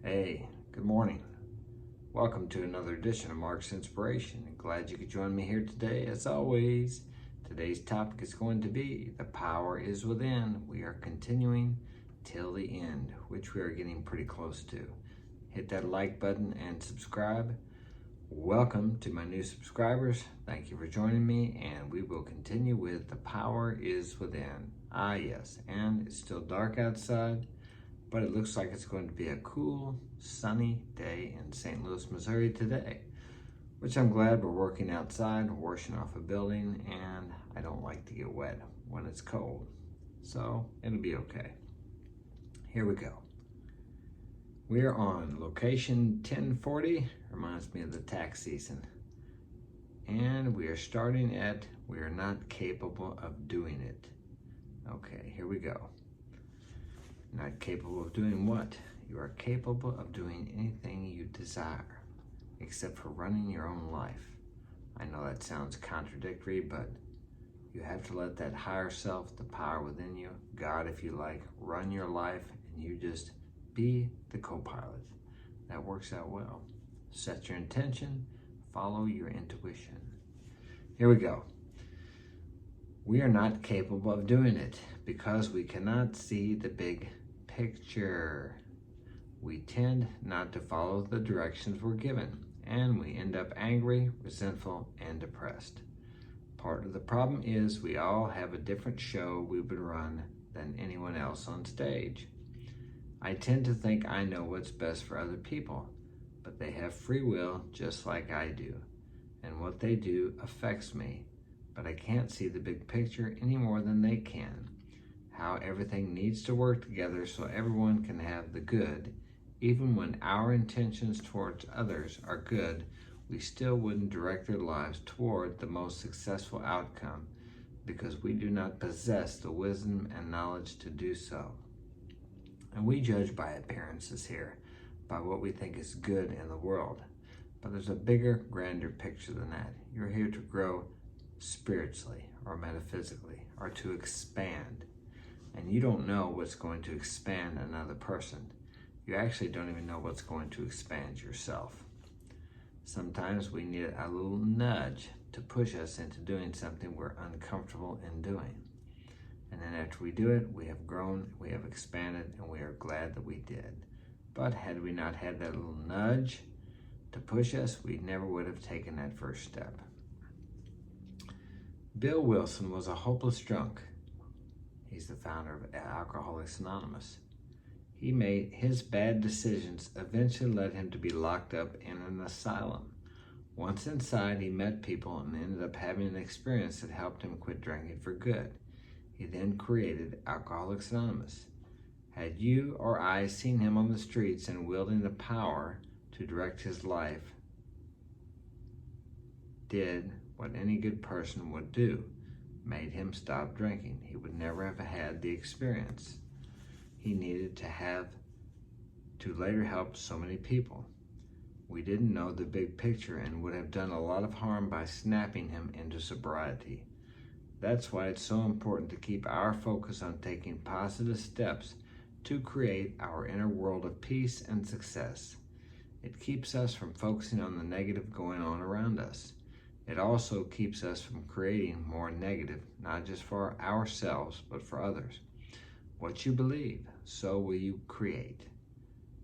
Hey, good morning. Welcome to another edition of Mark's Inspiration. Glad you could join me here today. As always, today's topic is going to be the power is within. We are continuing till the end, which we are getting pretty close to. Hit that like button and subscribe. Welcome to my new subscribers. Thank you for joining me, and we will continue with the power is within. Ah, yes, and it's still dark outside, but it looks like it's going to be a cool, sunny day in St. Louis, Missouri today, which I'm glad. We're working outside, washing off a building, and I don't like to get wet when it's cold, so it'll be okay. Here we go. We are on location 1040, reminds me of the tax season, and we are starting at we are not capable of doing it. Okay, here we go. Not capable of doing what? You are capable of doing anything you desire, except for running your own life. I know that sounds contradictory, but you have to let that higher self, the power within you, God if you like, run your life, and you just be the co-pilot. That works out well. Set your intention, follow your intuition. Here we go. We are not capable of doing it because we cannot see the big picture. We tend not to follow the directions we're given, and we end up angry, resentful, and depressed. Part of the problem is we all have a different show we would run than anyone else on stage. I tend to think I know what's best for other people, but they have free will just like I do, and what they do affects me, but I can't see the big picture any more than they can. How everything needs to work together so everyone can have the good. Even when our intentions towards others are good, we still wouldn't direct their lives toward the most successful outcome because we do not possess the wisdom and knowledge to do so. And we judge by appearances here, by what we think is good in the world. But there's a bigger, grander picture than that. You're here to grow spiritually or metaphysically or to expand. And you don't know what's going to expand another person. You actually don't even know what's going to expand yourself. Sometimes we need a little nudge to push us into doing something we're uncomfortable in doing. And then after we do it, we have grown, we have expanded, and we are glad that we did. But had we not had that little nudge to push us, we never would have taken that first step. Bill Wilson was a hopeless drunk. He's the founder of Alcoholics Anonymous. He made his bad decisions eventually led him to be locked up in an asylum. Once inside, he met people and ended up having an experience that helped him quit drinking for good. He then created Alcoholics Anonymous. Had you or I seen him on the streets and wielding the power to direct his life, did what any good person would do, made him stop drinking, he would never have had the experience he needed to have to later help so many people. We didn't know the big picture and would have done a lot of harm by snapping him into sobriety. That's why it's so important to keep our focus on taking positive steps to create our inner world of peace and success. It keeps us from focusing on the negative going on around us. It also keeps us from creating more negative, not just for ourselves, but for others. What you believe, so will you create.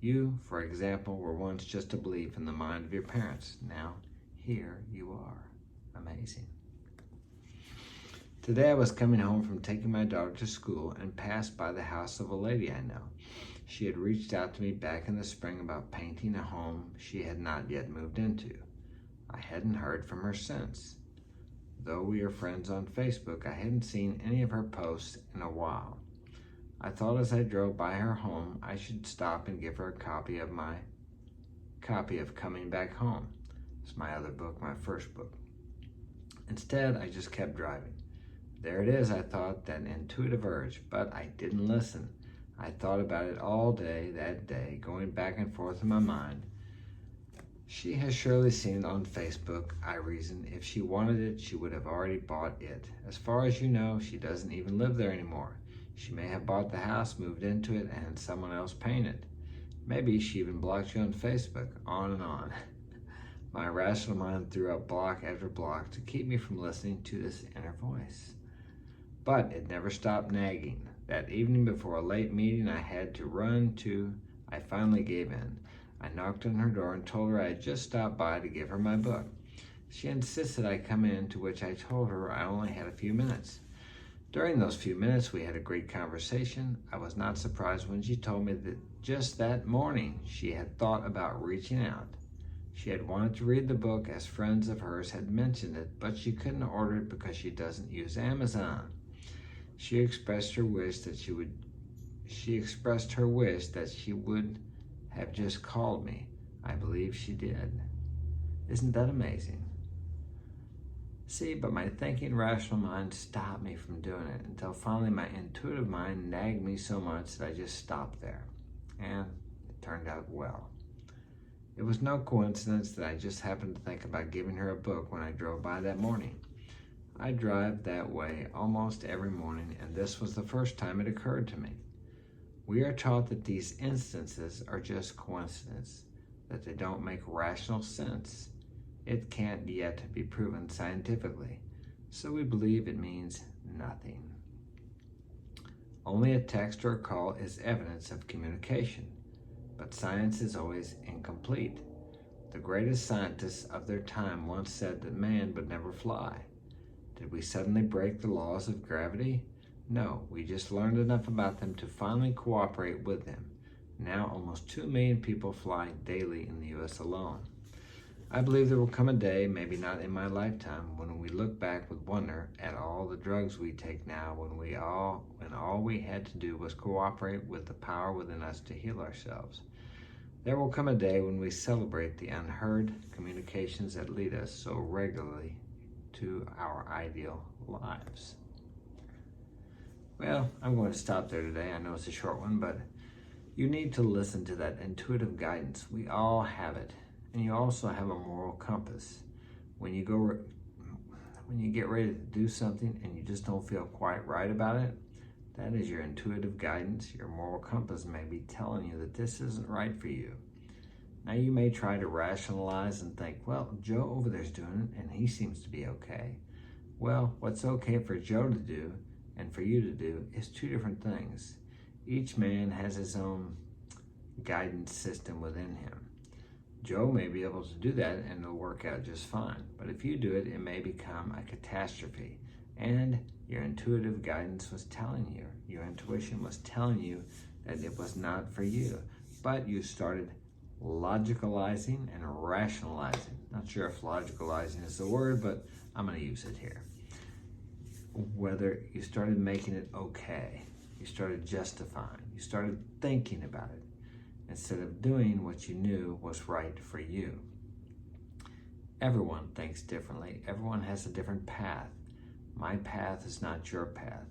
You, for example, were once just a belief in the mind of your parents. Now, here you are. Amazing. Today I was coming home from taking my daughter to school and passed by the house of a lady I know. She had reached out to me back in the spring about painting a home she had not yet moved into. I hadn't heard from her since. Though we are friends on Facebook, I hadn't seen any of her posts in a while. I thought as I drove by her home, I should stop and give her a copy of Coming Back Home. It's my other book, my first book. Instead, I just kept driving. There it is, I thought, that intuitive urge, but I didn't listen. I thought about it all day that day, going back and forth in my mind. She has surely seen it on Facebook, I reasoned. If she wanted it, she would have already bought it. As far as you know, she doesn't even live there anymore. She may have bought the house, moved into it, and had someone else paint it. Maybe she even blocked you on Facebook, on and on. My rational mind threw up block after block to keep me from listening to this inner voice. But it never stopped nagging. That evening before a late meeting I had to run to, I finally gave in. I knocked on her door and told her I had just stopped by to give her my book. She insisted I come in, to which I told her I only had a few minutes. During those few minutes, we had a great conversation. I was not surprised when she told me that just that morning she had thought about reaching out. She had wanted to read the book as friends of hers had mentioned it, but she couldn't order it because she doesn't use Amazon. She expressed her wish that she would have just called me. I believe she did. Isn't that amazing? See, but my thinking, rational mind stopped me from doing it until finally my intuitive mind nagged me so much that I just stopped there. And it turned out well. It was no coincidence that I just happened to think about giving her a book when I drove by that morning. I drive that way almost every morning, and this was the first time it occurred to me. We are taught that these instances are just coincidence, that they don't make rational sense. It can't yet be proven scientifically, so we believe it means nothing. Only a text or a call is evidence of communication, but science is always incomplete. The greatest scientists of their time once said that man would never fly. Did we suddenly break the laws of gravity? No, we just learned enough about them to finally cooperate with them. Now almost 2 million people fly daily in the U.S. alone. I believe there will come a day, maybe not in my lifetime, when we look back with wonder at all the drugs we take now when all we had to do was cooperate with the power within us to heal ourselves. There will come a day when we celebrate the unheard communications that lead us so regularly to our ideal lives. Well, I'm going to stop there today. I know it's a short one, but you need to listen to that intuitive guidance. We all have it. And you also have a moral compass. When you get ready to do something and you just don't feel quite right about it, that is your intuitive guidance. Your moral compass may be telling you that this isn't right for you. Now you may try to rationalize and think, well, Joe over there's doing it and he seems to be okay. Well, what's okay for Joe to do and for you to do is two different things. Each man has his own guidance system within him. Joe may be able to do that and it'll work out just fine. But if you do it, it may become a catastrophe. And your intuitive guidance was telling you, your intuition was telling you that it was not for you. But you started logicalizing and rationalizing. Not sure if logicalizing is the word, but I'm going to use it here. Whether you started making it okay, you started justifying, you started thinking about it, instead of doing what you knew was right for you. Everyone thinks differently. Everyone has a different path. My path is not your path.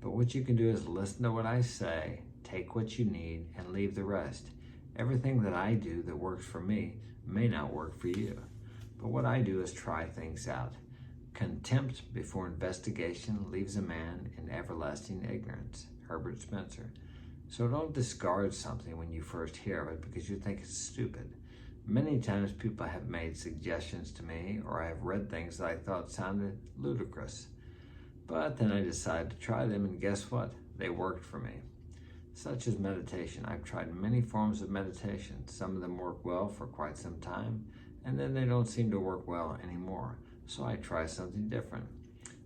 But what you can do is listen to what I say, take what you need, and leave the rest. Everything that I do that works for me may not work for you. But what I do is try things out. Contempt before investigation leaves a man in everlasting ignorance. Herbert Spencer. So don't discard something when you first hear of it because you think it's stupid. Many times people have made suggestions to me, or I have read things that I thought sounded ludicrous. But then I decided to try them, and guess what? They worked for me. Such as meditation. I've tried many forms of meditation. Some of them work well for quite some time, and then they don't seem to work well anymore. So I try something different.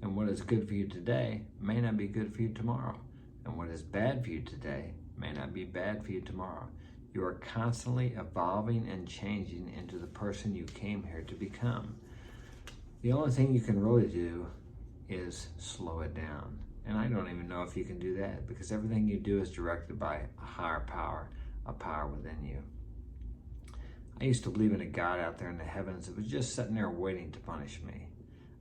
And what is good for you today may not be good for you tomorrow. And what is bad for you today may not be bad for you tomorrow. You are constantly evolving and changing into the person you came here to become. The only thing you can really do is slow it down. And I don't even know if you can do that because everything you do is directed by a higher power, a power within you. I used to believe in a God out there in the heavens that was just sitting there waiting to punish me.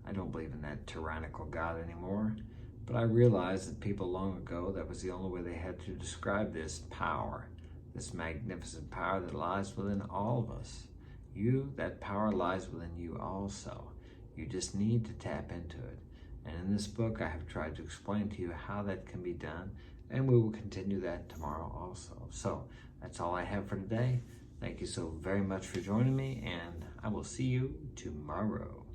I don't believe in that tyrannical God anymore. But I realized that people long ago, that was the only way they had to describe this power, this magnificent power that lies within all of us. That power lies within you also. You just need to tap into it. And in this book, I have tried to explain to you how that can be done, and we will continue that tomorrow also. So That's all I have for today. Thank you so very much for joining me, and I will see you tomorrow.